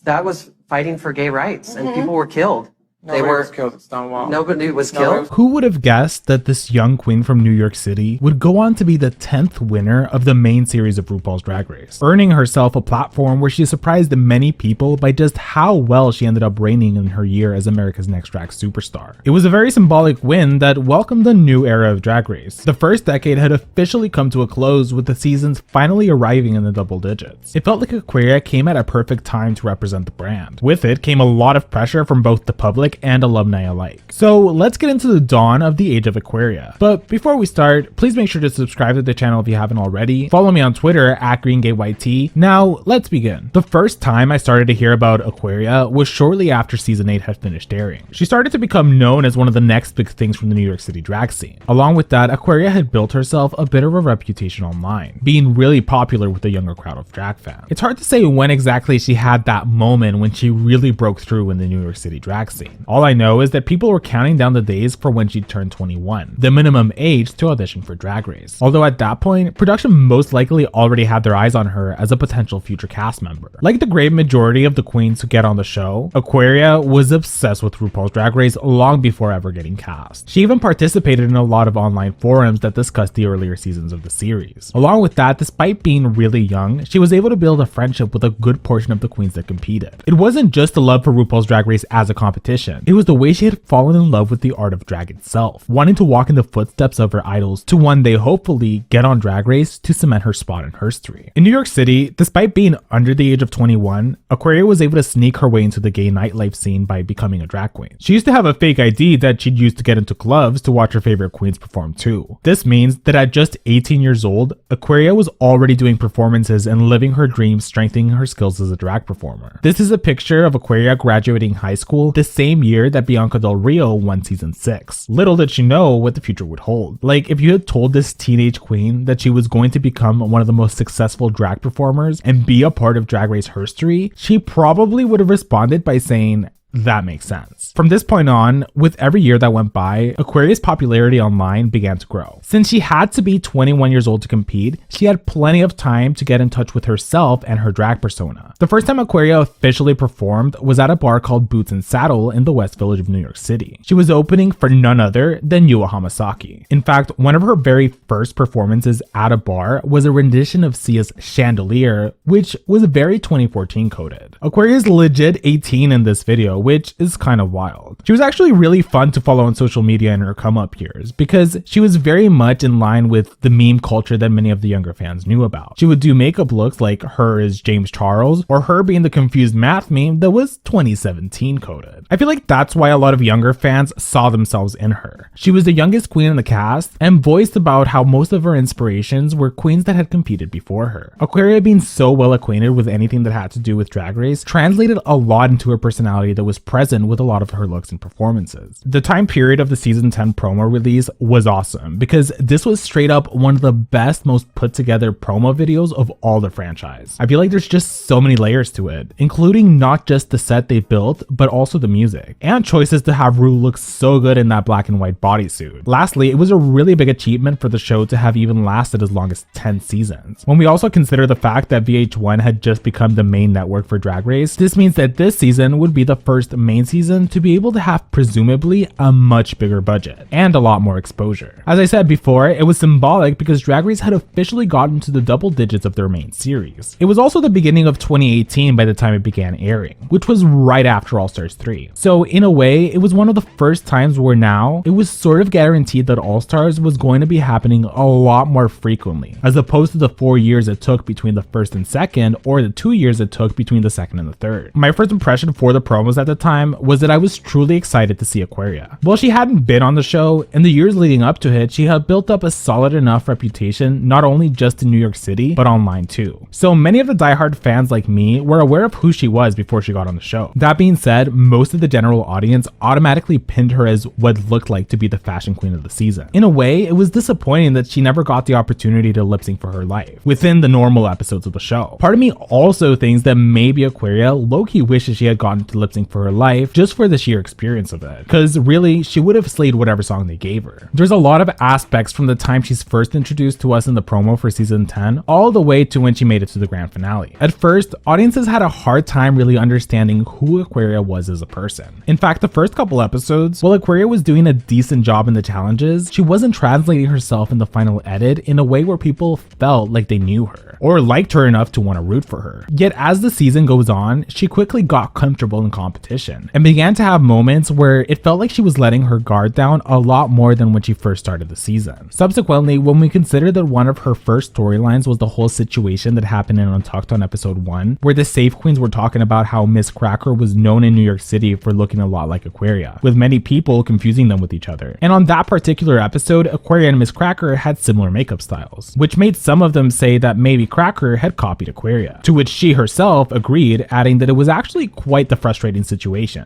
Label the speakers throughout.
Speaker 1: that was fighting for gay rights, and people were killed.
Speaker 2: Nobody was killed at Stonewall.
Speaker 1: Nobody was killed.
Speaker 3: Who would have guessed that this young queen from New York City would go on to be the 10th winner of the main series of RuPaul's Drag Race, earning herself a platform where she surprised many people by just how well she ended up reigning in her year as America's Next Drag Superstar. It was a very symbolic win that welcomed a new era of Drag Race. The first decade had officially come to a close, with the seasons finally arriving in the double digits. It felt like Aquaria came at a perfect time to represent the brand. With it came a lot of pressure from both the public and alumni alike. So let's get into the dawn of the Age of Aquaria. But before we start, please make sure to subscribe to the channel if you haven't already. Follow me on Twitter at GreenGayYT. Now let's begin. The first time I started to hear about Aquaria was shortly after season 8 had finished airing. She started to become known as one of the next big things from the New York City drag scene. Along with that, Aquaria had built herself a bit of a reputation online, being really popular with the younger crowd of drag fans. It's hard to say when exactly she had that moment when she really broke through in the New York City drag scene. All I know is that people were counting down the days for when she'd turn 21, the minimum age to audition for Drag Race. Although at that point, production most likely already had their eyes on her as a potential future cast member. Like the great majority of the queens who get on the show, Aquaria was obsessed with RuPaul's Drag Race long before ever getting cast. She even participated in a lot of online forums that discussed the earlier seasons of the series. Along with that, despite being really young, she was able to build a friendship with a good portion of the queens that competed. It wasn't just the love for RuPaul's Drag Race as a competition. It was the way she had fallen in love with the art of drag itself, wanting to walk in the footsteps of her idols to one day hopefully get on Drag Race to cement her spot in history. In New York City, despite being under the age of 21, Aquaria was able to sneak her way into the gay nightlife scene by becoming a drag queen. She used to have a fake ID that she'd use to get into clubs to watch her favorite queens perform too. This means that at just 18 years old, Aquaria was already doing performances and living her dreams, strengthening her skills as a drag performer. This is a picture of Aquaria graduating high school the same year that Bianca Del Rio won season 6. Little did she know what the future would hold. Like, if you had told this teenage queen that she was going to become one of the most successful drag performers and be a part of Drag Race history, she probably would have responded by saying, "That makes sense." From this point on, with every year that went by, Aquaria's popularity online began to grow. Since she had to be 21 years old to compete, she had plenty of time to get in touch with herself and her drag persona. The first time Aquaria officially performed was at a bar called Boots and Saddle in the West Village of New York City. She was opening for none other than Yua Hamasaki. In fact, one of her very first performances at a bar was a rendition of Sia's Chandelier, which was very 2014 coded. Aquaria's legit 18 in this video, which is kind of wild. She was actually really fun to follow on social media in her come up years because she was very much in line with the meme culture that many of the younger fans knew about. She would do makeup looks like her as James Charles, or her being the confused math meme that was 2017 coded. I feel like that's why a lot of younger fans saw themselves in her. She was the youngest queen in the cast and voiced about how most of her inspirations were queens that had competed before her. Aquaria, being so well acquainted with anything that had to do with Drag Race, translated a lot into her personality that was present with a lot of her looks and performances. The time period of the season 10 promo release was awesome because this was straight up one of the best, most put together promo videos of all the franchise. I feel like there's just so many layers to it, including not just the set they built, but also the music and choices to have Ru look so good in that black and white bodysuit. Lastly, it was a really big achievement for the show to have even lasted as long as 10 seasons. When we also consider the fact that VH1 had just become the main network for Drag Race, this means that this season would be the first main season to be able to have presumably a much bigger budget and a lot more exposure. As I said before, it was symbolic because Drag Race had officially gotten to the double digits of their main series. It was also the beginning of 2018 by the time it began airing, which was right after All Stars 3. So in a way, it was one of the first times where now it was sort of guaranteed that All Stars was going to be happening a lot more frequently, as opposed to the 4 years it took between the first and second, or the 2 years it took between the second and the third. My first impression for the promos at the time was that I was truly excited to see Aquaria. While she hadn't been on the show, in the years leading up to it, she had built up a solid enough reputation not only just in New York City, but online too. So many of the diehard fans like me were aware of who she was before she got on the show. That being said, most of the general audience automatically pinned her as what looked like to be the fashion queen of the season. In a way, it was disappointing that she never got the opportunity to lip sync for her life within the normal episodes of the show. Part of me also thinks that maybe Aquaria low-key wishes she had gotten to lip sync for for her life just for the sheer experience of it. Cause really, she would have slayed whatever song they gave her. There's a lot of aspects from the time she's first introduced to us in the promo for season 10, all the way to when she made it to the grand finale. At first, audiences had a hard time really understanding who Aquaria was as a person. In fact, the first couple episodes, while Aquaria was doing a decent job in the challenges, she wasn't translating herself in the final edit in a way where people felt like they knew her, or liked her enough to want to root for her. Yet as the season goes on, she quickly got comfortable in competition, and began to have moments where it felt like she was letting her guard down a lot more than when she first started the season. Subsequently, when we consider that one of her first storylines was the whole situation that happened in Untucked on episode 1, where the Safe Queens were talking about how Miss Cracker was known in New York City for looking a lot like Aquaria, with many people confusing them with each other. And on that particular episode, Aquaria and Miss Cracker had similar makeup styles, which made some of them say that maybe Cracker had copied Aquaria, to which she herself agreed, adding that it was actually quite the frustrating situation.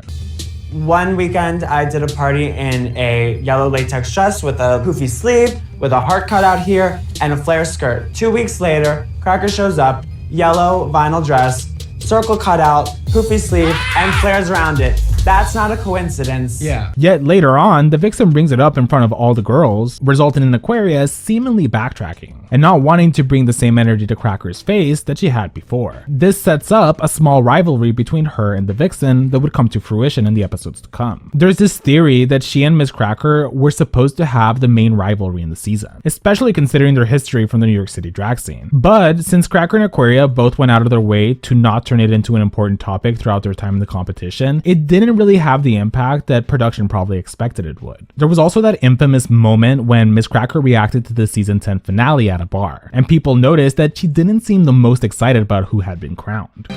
Speaker 4: One weekend, I did a party in a yellow latex dress with a poofy sleeve, with a heart cut out here, and a flare skirt. 2 weeks later, Cracker shows up, yellow vinyl dress, circle cutout, poofy sleeve, and flares around it. That's not a coincidence.
Speaker 3: Yeah. Yet later on, the Vixen brings it up in front of all the girls, resulting in Aquaria seemingly backtracking and not wanting to bring the same energy to Cracker's face that she had before. This sets up a small rivalry between her and the Vixen that would come to fruition in the episodes to come. There's this theory that she and Miss Cracker were supposed to have the main rivalry in the season, especially considering their history from the New York City drag scene. But since Cracker and Aquaria both went out of their way to not turn it into an important topic throughout their time in the competition, it didn't really have the impact that production probably expected it would. There was also that infamous moment when Miss Cracker reacted to the season 10 finale at a bar, and people noticed that she didn't seem the most excited about who had been crowned.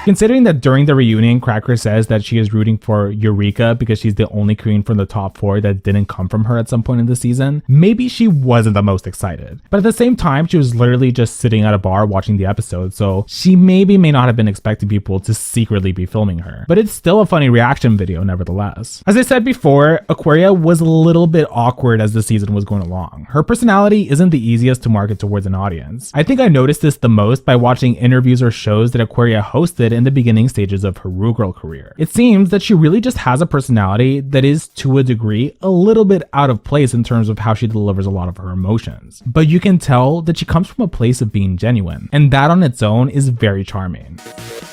Speaker 3: Considering that during the reunion, Cracker says that she is rooting for Eureka because she's the only queen from the top 4 that didn't come from her at some point in the season, maybe she wasn't the most excited. But at the same time, she was literally just sitting at a bar watching the episode, so she may not have been expecting people to secretly be filming her. But it's still a funny reaction video nevertheless. As I said before, Aquaria was a little bit awkward as the season was going along. Her personality isn't the easiest to market towards an audience. I think I noticed this the most by watching interviews or shows that Aquaria hosted in the beginning stages of her Rue Girl career. It seems that she really just has a personality that is, to a degree, a little bit out of place in terms of how she delivers a lot of her emotions. But you can tell that she comes from a place of being genuine, and that on its own is very charming.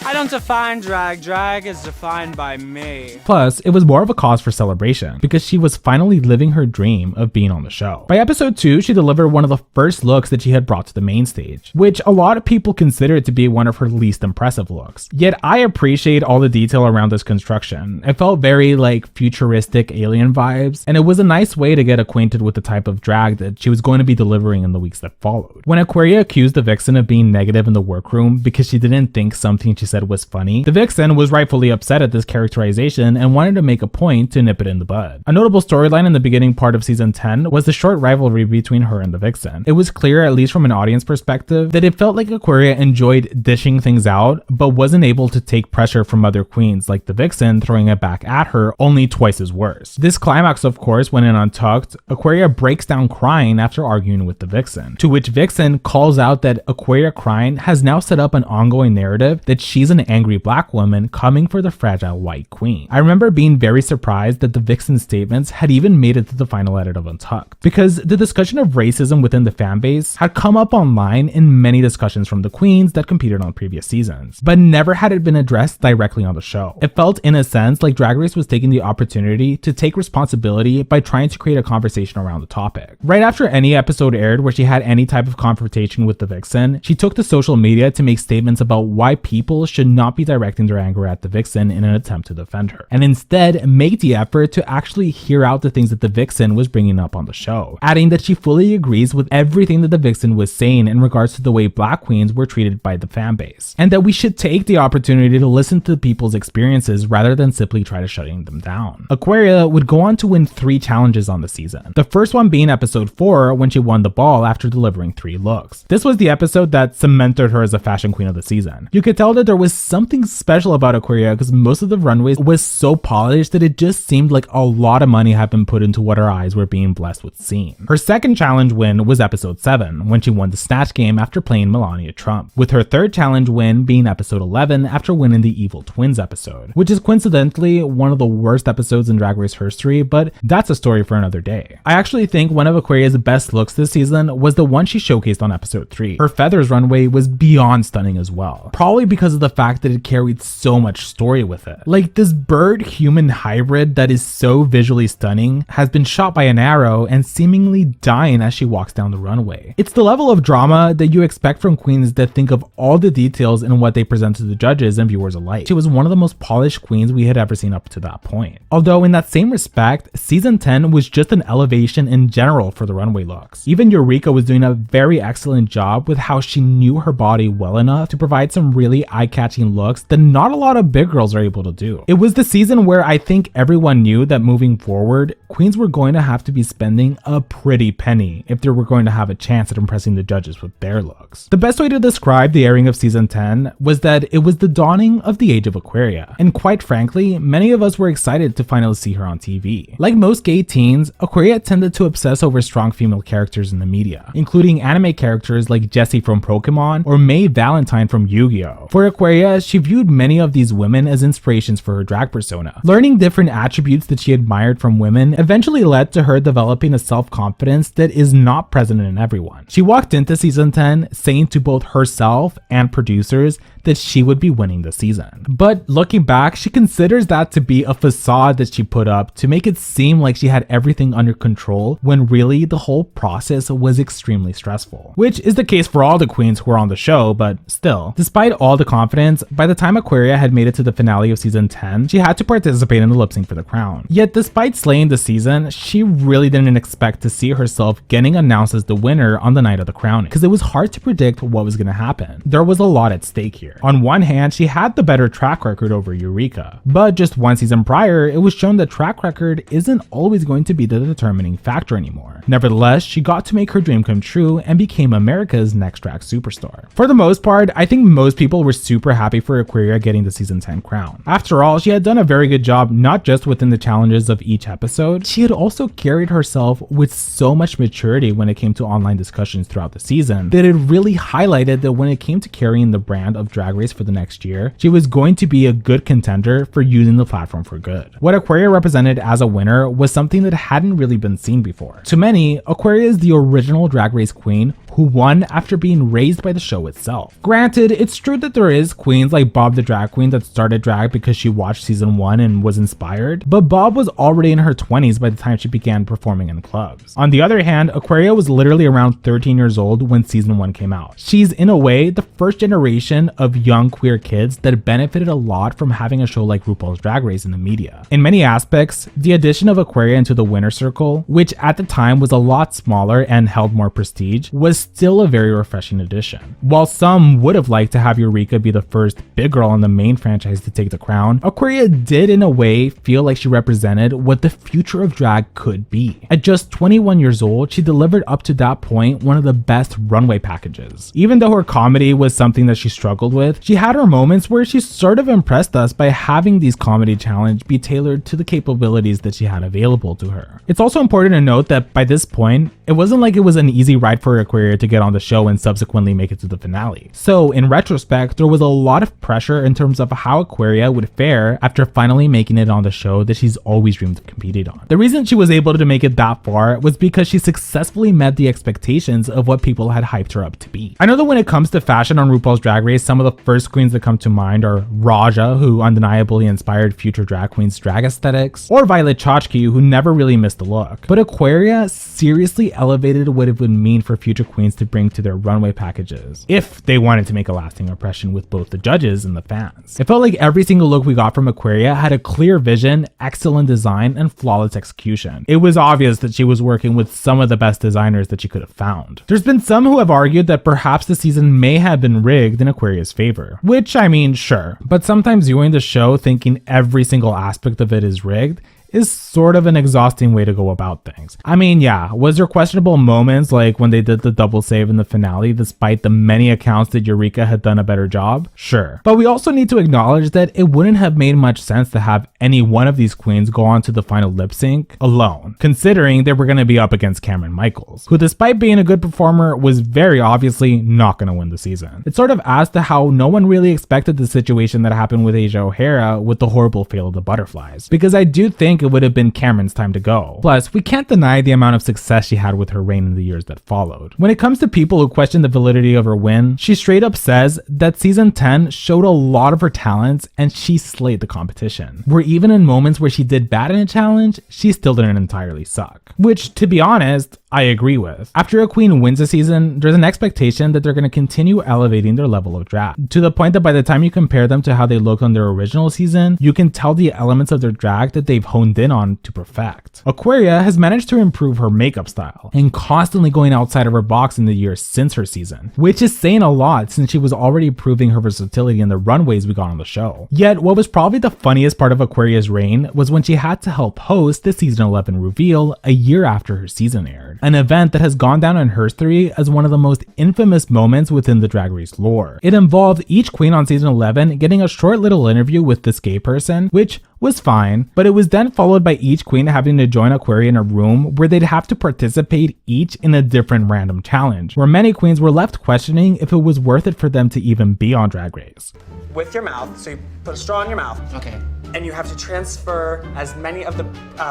Speaker 5: I don't define drag. Drag is defined by me.
Speaker 3: Plus, it was more of a cause for celebration because she was finally living her dream of being on the show. By episode 2, she delivered one of the first looks that she had brought to the main stage, which a lot of people consider to be one of her least impressive looks. Yet I appreciate all the detail around this construction. It felt very futuristic alien vibes, and it was a nice way to get acquainted with the type of drag that she was going to be delivering in the weeks that followed. When Aquaria accused the Vixen of being negative in the workroom because she didn't think something she said was funny, the Vixen was rightfully upset at this characterization and wanted to make a point to nip it in the bud. A notable storyline in the beginning part of season 10 was the short rivalry between her and the Vixen. It was clear, at least from an audience perspective, that it felt like Aquaria enjoyed dishing things out, but wasn't able to take pressure from other queens like the Vixen throwing it back at her, only twice as worse. This climax, of course, when in Untucked, Aquaria breaks down crying after arguing with the Vixen, to which Vixen calls out that Aquaria crying has now set up an ongoing narrative that she's an angry black woman coming for the fragile white queen. I remember being very surprised that the Vixen's statements had even made it to the final edit of Untucked, because the discussion of racism within the fanbase had come up online in many discussions from the queens that competed on previous seasons, but never had it been addressed directly on the show. It felt in a sense like Drag Race was taking the opportunity to take responsibility by trying to create a conversation around the topic. Right after any episode aired where she had any type of confrontation with the Vixen, she took to social media to make statements about why people should not be directing their anger at the Vixen in an attempt to defend her, and instead make the effort to actually hear out the things that the Vixen was bringing up on the show, adding that she fully agrees with everything that the Vixen was saying in regards to the way black queens were treated by the fanbase, and that we should take the opportunity to listen to people's experiences rather than simply try to shutting them down. Aquaria would go on to win 3 challenges on the season. The first one being episode 4 when she won the ball after delivering 3 looks. This was the episode that cemented her as a fashion queen of the season. You could tell that there was something special about Aquaria because most of the runways was so polished that it just seemed like a lot of money had been put into what her eyes were being blessed with seeing. Her second challenge win was episode 7 when she won the Snatch game after playing Melania Trump, with her third challenge win being episode 11 after winning the Evil Twins episode, which is coincidentally one of the worst episodes in Drag Race history, but that's a story for another day. I actually think one of Aquaria's best looks this season was the one she showcased on episode 3. Her feathers runway was beyond stunning as well, probably because of the fact that it carried so much story with it. Like, this bird-human hybrid that is so visually stunning has been shot by an arrow and seemingly dying as she walks down the runway. It's the level of drama that you expect from queens that think of all the details in what they present to the judges and viewers alike. She was one of the most polished queens we had ever seen up to that point. Although in that same respect, season 10 was just an elevation in general for the runway looks. Even Eureka was doing a very excellent job with how she knew her body well enough to provide some really eye-catching looks that not a lot of big girls are able to do. It was the season where I think everyone knew that moving forward, queens were going to have to be spending a pretty penny if they were going to have a chance at impressing the judges with their looks. The best way to describe the airing of season 10 was that it was the dawning of the Age of Aquaria, and quite frankly, many of us were excited to finally see her on TV. Like most gay teens, Aquaria tended to obsess over strong female characters in the media, including anime characters like Jessie from Pokemon or May Valentine from Yu-Gi-Oh! For Aquaria, she viewed many of these women as inspirations for her drag persona. Learning different attributes that she admired from women eventually led to her developing a self-confidence that is not present in everyone. She walked into season 10 saying to both herself and producers that she would be winning the season. But looking back, she considers that to be a facade that she put up to make it seem like she had everything under control when really the whole process was extremely stressful. Which is the case for all the queens who were on the show, but still. Despite all the confidence, by the time Aquaria had made it to the finale of season 10, she had to participate in the lip sync for the crown. Yet despite slaying the season, she really didn't expect to see herself getting announced as the winner on the night of the crowning, because it was hard to predict what was going to happen. There was a lot at stake here. On one hand, she had the better track record over Eureka, but just one season prior, it was shown that track record isn't always going to be the determining factor anymore. Nevertheless, she got to make her dream come true and became America's next drag superstar. For the most part, I think most people were super happy for Aquaria getting the season 10 crown. After all, she had done a very good job not just within the challenges of each episode, she had also carried herself with so much maturity when it came to online discussions throughout the season that it really highlighted that when it came to carrying the brand of Drag Race for the next year, she was going to be a good contender for using the platform for good. What Aquaria represented as a winner was something that hadn't really been seen before. To many, Aquaria is the original Drag Race queen who won after being raised by the show itself. Granted, it's true that there is queens like Bob the Drag Queen that started drag because she watched season 1 and was inspired, but Bob was already in her 20s by the time she began performing in clubs. On the other hand, Aquaria was literally around 13 years old when season 1 came out. She's in a way the first generation of young queer kids that benefited a lot from having a show like RuPaul's Drag Race in the media. In many aspects, the addition of Aquaria into the winner circle, which at the time was a lot smaller and held more prestige, was still a very refreshing addition. While some would have liked to have Eureka be the first big girl in the main franchise to take the crown, Aquaria did in a way feel like she represented what the future of drag could be. At just 21 years old, she delivered up to that point one of the best runway packages. Even though her comedy was something that she struggled with, she had her moments where she sort of impressed us by having these comedy challenges be tailored to the capabilities that she had available to her. It's also important to note that by this point, it wasn't like it was an easy ride for Aquaria to get on the show and subsequently make it to the finale. So in retrospect, there was a lot of pressure in terms of how Aquaria would fare after finally making it on the show that she's always dreamed of competing on. The reason she was able to make it that far was because she successfully met the expectations of what people had hyped her up to be. I know that when it comes to fashion on RuPaul's Drag Race, some of the first queens that come to mind are Raja, who undeniably inspired future drag queens' drag aesthetics, or Violet Chachki, who never really missed a look. But Aquaria seriously elevated what it would mean for future queens to bring to their runway packages, if they wanted to make a lasting impression with both the judges and the fans. It felt like every single look we got from Aquaria had a clear vision, excellent design, and flawless execution. It was obvious that she was working with some of the best designers that she could have found. There's been some who have argued that perhaps the season may have been rigged in Aquaria's favor, which, I mean, sure, but sometimes viewing the show thinking every single aspect of it is rigged is sort of an exhausting way to go about things. I mean, yeah, was there questionable moments like when they did the double save in the finale despite the many accounts that Eureka had done a better job? Sure. But we also need to acknowledge that it wouldn't have made much sense to have any one of these queens go on to the final lip sync alone, considering they were going to be up against Cameron Michaels, who despite being a good performer was very obviously not going to win the season. It sort of adds to how no one really expected the situation that happened with Age of Aquaria with the horrible fail of the butterflies, because I do think it would have been Cameron's time to go. Plus, we can't deny the amount of success she had with her reign in the years that followed. When it comes to people who question the validity of her win, she straight up says that season 10 showed a lot of her talents and she slayed the competition. Where even in moments where she did bad in a challenge, she still didn't entirely suck. Which, to be honest, I agree with. After a queen wins a season, there's an expectation that they're going to continue elevating their level of drag, to the point that by the time you compare them to how they looked on their original season, you can tell the elements of their drag that they've honed in on to perfect. Aquaria has managed to improve her makeup style, and constantly going outside of her box in the years since her season, which is saying a lot since she was already proving her versatility in the runways we got on the show. Yet, what was probably the funniest part of Aquaria's reign was when she had to help host the season 11 reveal a year after her season aired. An event that has gone down in history as one of the most infamous moments within the Drag Race lore. It involved each queen on season 11 getting a short little interview with this gay person, which was fine, but it was then followed by each queen having to join Aquaria in a room where they'd have to participate each in a different random challenge, where many queens were left questioning if it was worth it for them to even be on Drag Race.
Speaker 4: With your mouth, so you put a straw in your mouth.
Speaker 1: Okay.
Speaker 4: And you have to transfer as many of the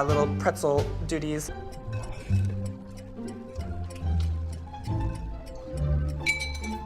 Speaker 4: little pretzel duties.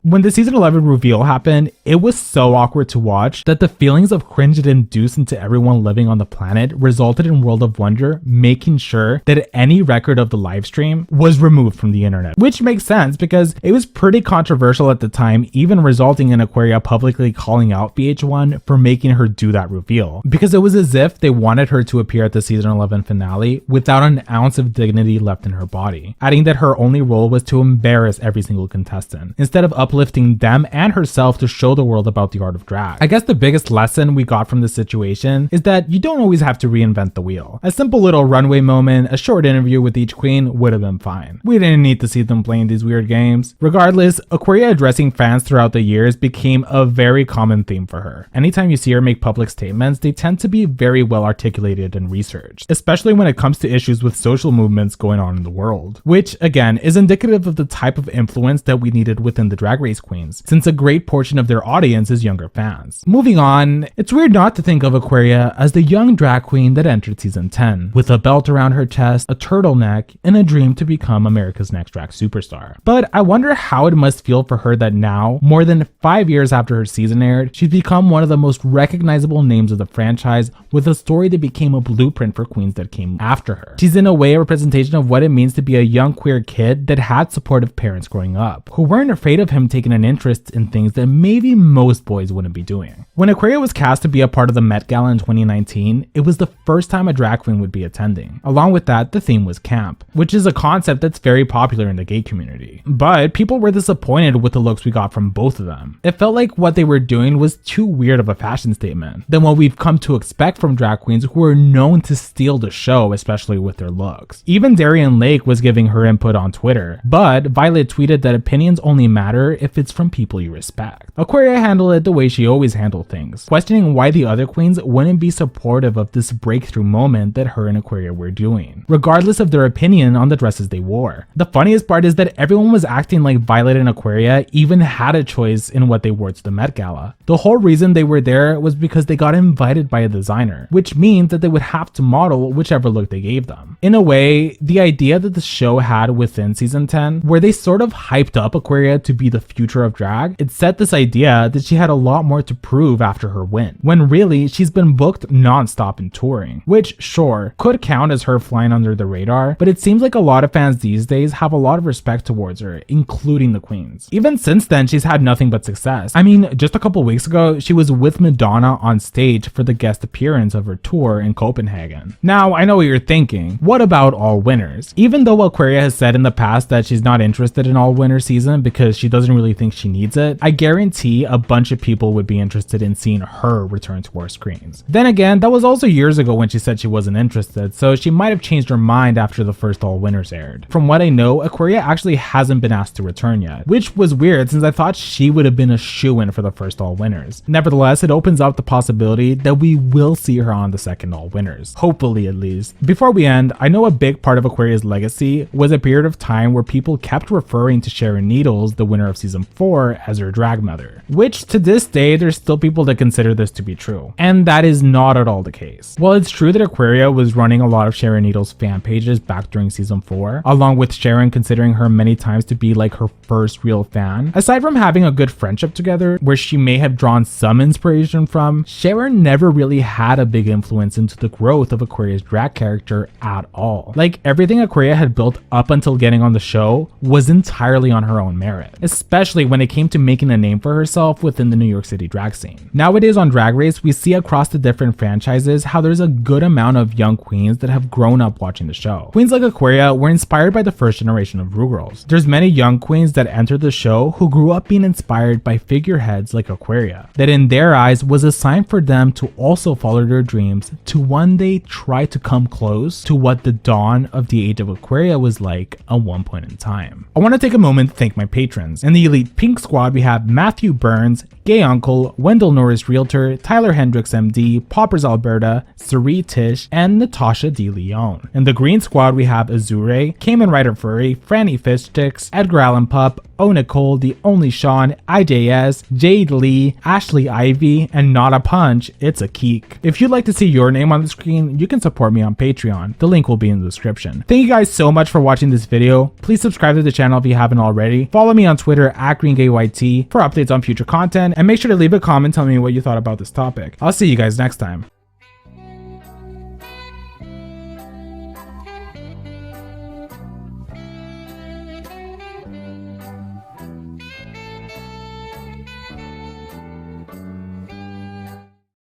Speaker 3: When the season 11 reveal happened, it was so awkward to watch that the feelings of cringe it induced into everyone living on the planet resulted in World of Wonder making sure that any record of the live stream was removed from the internet, which makes sense because it was pretty controversial at the time, even resulting in Aquaria publicly calling out VH1 for making her do that reveal, because it was as if they wanted her to appear at the season 11 finale without an ounce of dignity left in her body, adding that her only role was to embarrass every single contestant, instead of uplifting them and herself to show the world about the art of drag. I guess the biggest lesson we got from this situation is that you don't always have to reinvent the wheel. A simple little runway moment, a short interview with each queen would have been fine. We didn't need to see them playing these weird games. Regardless, Aquaria addressing fans throughout the years became a very common theme for her. Anytime you see her make public statements, they tend to be very well articulated and researched, especially when it comes to issues with social movements going on in the world, which again is indicative of the type of influence that we needed within the Drag Race queens, since a great portion of their audience is younger fans. Moving on, it's weird not to think of Aquaria as the young drag queen that entered season 10, with a belt around her chest, a turtleneck, and a dream to become America's Next Drag Superstar. But I wonder how it must feel for her that now, more than 5 years after her season aired, she's become one of the most recognizable names of the franchise, with a story that became a blueprint for queens that came after her. She's in a way a representation of what it means to be a young queer kid that had supportive parents growing up, who weren't afraid of him taking an interest in things that maybe most boys wouldn't be doing. When Aquaria was cast to be a part of the Met Gala in 2019, it was the first time a drag queen would be attending. Along with that, the theme was camp, which is a concept that's very popular in the gay community. But people were disappointed with the looks we got from both of them. It felt like what they were doing was too weird of a fashion statement than what we've come to expect from drag queens who are known to steal the show, especially with their looks. Even Darian Lake was giving her input on Twitter, but Violet tweeted that opinions only matter if it's from people you respect. Aquaria handled it the way she always handled things, questioning why the other queens wouldn't be supportive of this breakthrough moment that her and Aquaria were doing, regardless of their opinion on the dresses they wore. The funniest part is that everyone was acting like Violet and Aquaria even had a choice in what they wore to the Met Gala. The whole reason they were there was because they got invited by a designer, which means that they would have to model whichever look they gave them. In a way, the idea that the show had within season 10, where they sort of hyped up Aquaria to be the future of drag, it set this idea that she had a lot more to prove after her win, when really she's been booked non-stop in touring, which sure, could count as her flying under the radar, but it seems like a lot of fans these days have a lot of respect towards her, including the queens. Even since then, she's had nothing but success. I mean, just a couple weeks ago, she was with Madonna on stage for the guest appearance of her tour in Copenhagen. Now, I know what you're thinking. What about all winners? Even though Aquaria has said in the past that she's not interested in all winner season because she doesn't really think she needs it, I guarantee a bunch of people would be interested in seeing her return to our screens. Then again, that was also years ago when she said she wasn't interested, so she might have changed her mind after the first all winners aired. From what I know, Aquaria actually hasn't been asked to return yet, which was weird since I thought she would have been a shoo-in for the first all winners. Nevertheless, it opens up the possibility that we will see her on the second all winners, hopefully at least. Before we end, I know a big part of Aquaria's legacy was a period of time where people kept referring to Sharon Needles, the winner of season 4, as her drag mother, which to this day there's still people that consider this to be true, and that is not at all the case. While it's true that Aquaria was running a lot of Sharon Needles fan pages back during season 4, along with Sharon considering her many times to be like her first real fan, aside from having a good friendship together where she may have drawn some inspiration from, Sharon never really had a big influence into the growth of Aquaria's drag character at all. Like, everything Aquaria had built up until getting on the show was entirely on her own merit, especially when it came to making a name for herself within the New York City drag scene. Nowadays on Drag Race, we see across the different franchises how there's a good amount of young queens that have grown up watching the show. Queens like Aquaria were inspired by the first generation of Ru Girls. There's many young queens that entered the show who grew up being inspired by figureheads like Aquaria, that in their eyes was a sign for them to also follow their dreams to one day try to come close to what the dawn of the Age of Aquaria was like at one point in time. I want to take a moment to thank my patrons. In the Elite Pink Squad, we have Matthew Burns, Gay Uncle, Wendell Norris Realtor, Tyler Hendricks MD, Poppers Alberta, Sari Tish, and Natasha De Leon. In the Green Squad, we have Azure, Cayman Rider Furry, Franny Fishtsticks, Edgar Allan Pup, O Nicole, The Only Sean, IJS, Jade Lee, Ashley Ivy, and Not a Punch, It's a Keek. If you'd like to see your name on the screen, you can support me on Patreon. The link will be in the description. Thank you guys so much for watching this video. Please subscribe to the channel if you haven't already. Follow me on Twitter at GreenGayYT for updates on future content, and make sure to leave a comment telling me what you thought about this topic. I'll see you guys next time.